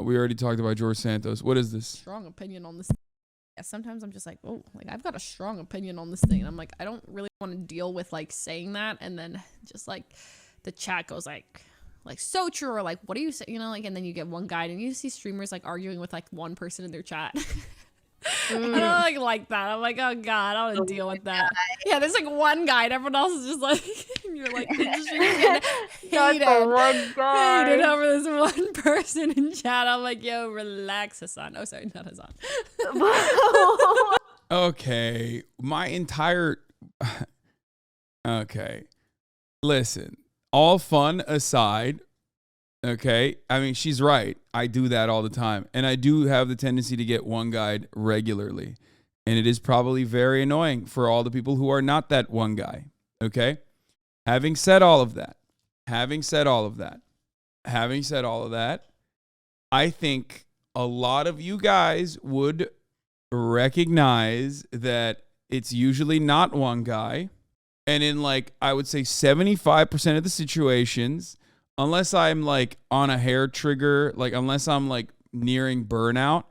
We already talked about George Santos. What is this? Strong opinion on this. Yeah, sometimes I'm just like, oh, like I've got a strong opinion on this thing, and I'm like, I don't really want to deal with like saying that, and then just like the chat goes like so true, or like, what do you say, you know, like, and then you get one guy, and you see streamers like arguing with like one person in their chat. I don't like that. I'm like, oh god, I don't want to deal with that. Yeah, there's like one guy, and everyone else is just like, you're like, hated over this one person in chat. I'm like, yo, relax, Hassan. Oh, sorry, not Hassan. Okay, my entire. Okay, listen. All fun aside, okay. I mean, she's right. I do that all the time, and I do have the tendency to get one guide regularly, and it is probably very annoying for all the people who are not that one guy. Okay. Having said all of that, I think a lot of you guys would recognize that it's usually not one guy. And in like, I would say 75% of the situations, unless I'm like on a hair trigger, like unless I'm like nearing burnout,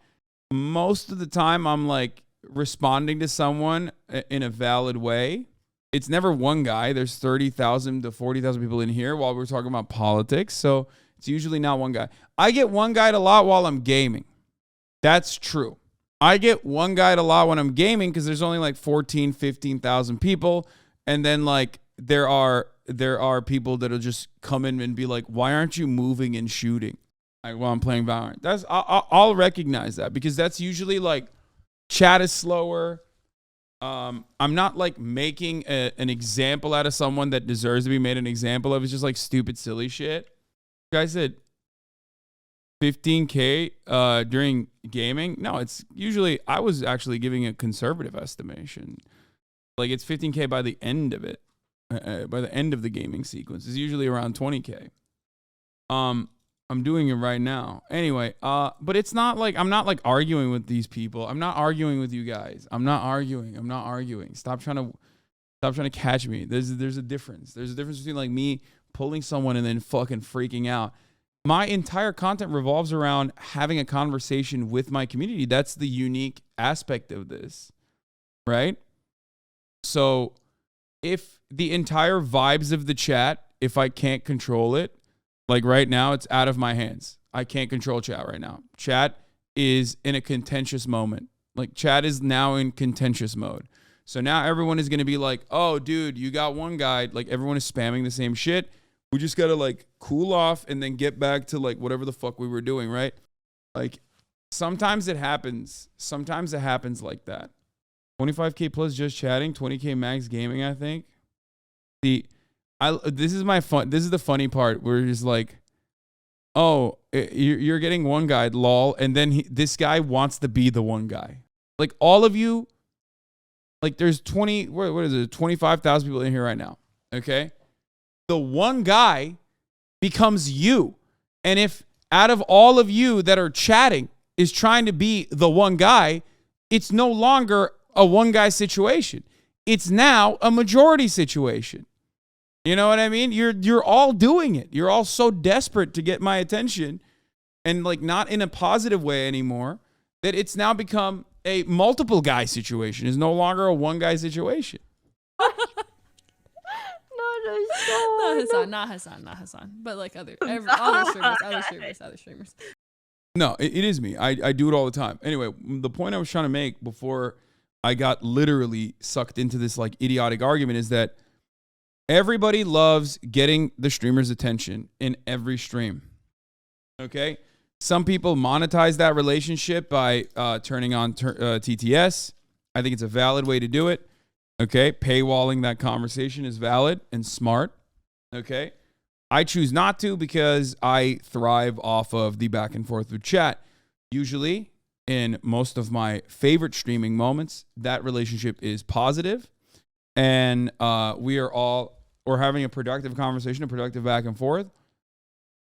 most of the time I'm like responding to someone in a valid way. It's never one guy. There's 30,000 to 40,000 people in here while we're talking about politics. So it's usually not one guy. I get one guy a lot while I'm gaming. That's true. I get one guy a lot when I'm gaming because there's only like 14, 15,000 people. And then like there are people that'll just come in and be like, why aren't you moving and shooting like while I'm playing Valorant? I'll recognize that because that's usually like chat is slower. I'm not like making an example out of someone that deserves to be made an example of. It's just like stupid, silly shit. Guy said 15K during gaming. No, it's usually, I was actually giving a conservative estimation. Like it's 15K by the end of it. By the end of the gaming sequence. It's usually around 20K. I'm doing it right now. Anyway, but it's not like, I'm not like arguing with these people. I'm not arguing with you guys. I'm not arguing. Stop trying to catch me. There's a difference. There's a difference between like me pulling someone and then fucking freaking out. My entire content revolves around having a conversation with my community. That's the unique aspect of this, right? So if the entire vibes of the chat, if I can't control it, like right now, it's out of my hands. I can't control chat right now. Chat is in a contentious moment. Like chat is now in contentious mode. So now everyone is going to be like, oh, dude, you got one guy. Like everyone is spamming the same shit. We just got to like cool off and then get back to like whatever the fuck we were doing, right? Like sometimes it happens. Sometimes it happens like that. 25K plus just chatting, 20K max gaming, I think. This is the funny part where it's like, oh, you're getting one guy, lol, and then this guy wants to be the one guy. Like all of you, like there's 25,000 people in here right now, okay? The one guy becomes you. And if out of all of you that are chatting is trying to be the one guy, it's no longer a one guy situation. It's now a majority situation. You know what I mean? You're all doing it. You're all so desperate to get my attention and like not in a positive way anymore that it's now become a multiple guy situation. It's no longer a one guy situation. Not Hassan, but like other streamers. No, it is me. I do it all the time. Anyway, the point I was trying to make before I got literally sucked into this like idiotic argument is that everybody loves getting the streamer's attention in every stream. Okay? Some people monetize that relationship by turning on TTS. I think it's a valid way to do it. Okay? Paywalling that conversation is valid and smart. Okay? I choose not to because I thrive off of the back and forth with chat. Usually, in most of my favorite streaming moments, that relationship is positive. And we're having a productive conversation, a productive back and forth.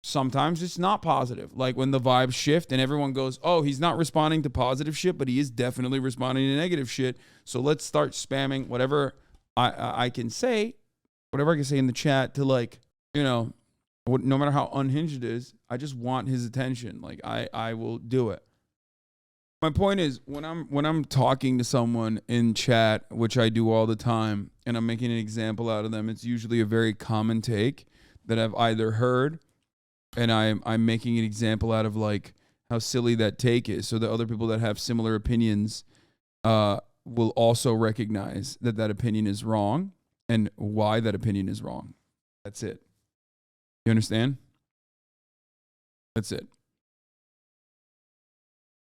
Sometimes it's not positive. Like when the vibes shift and everyone goes, oh, he's not responding to positive shit, but he is definitely responding to negative shit. So let's start spamming whatever I can say in the chat to like, you know, No matter how unhinged it is, I just want his attention. Like I will do it. My point is when I'm talking to someone in chat, which I do all the time, and I'm making an example out of them, it's usually a very common take that I've either heard, and I'm making an example out of like how silly that take is, so that other people that have similar opinions will also recognize that that opinion is wrong and why that opinion is wrong. That's it. You understand? That's it.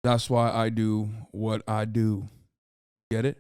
That's why I do what I do. Get it?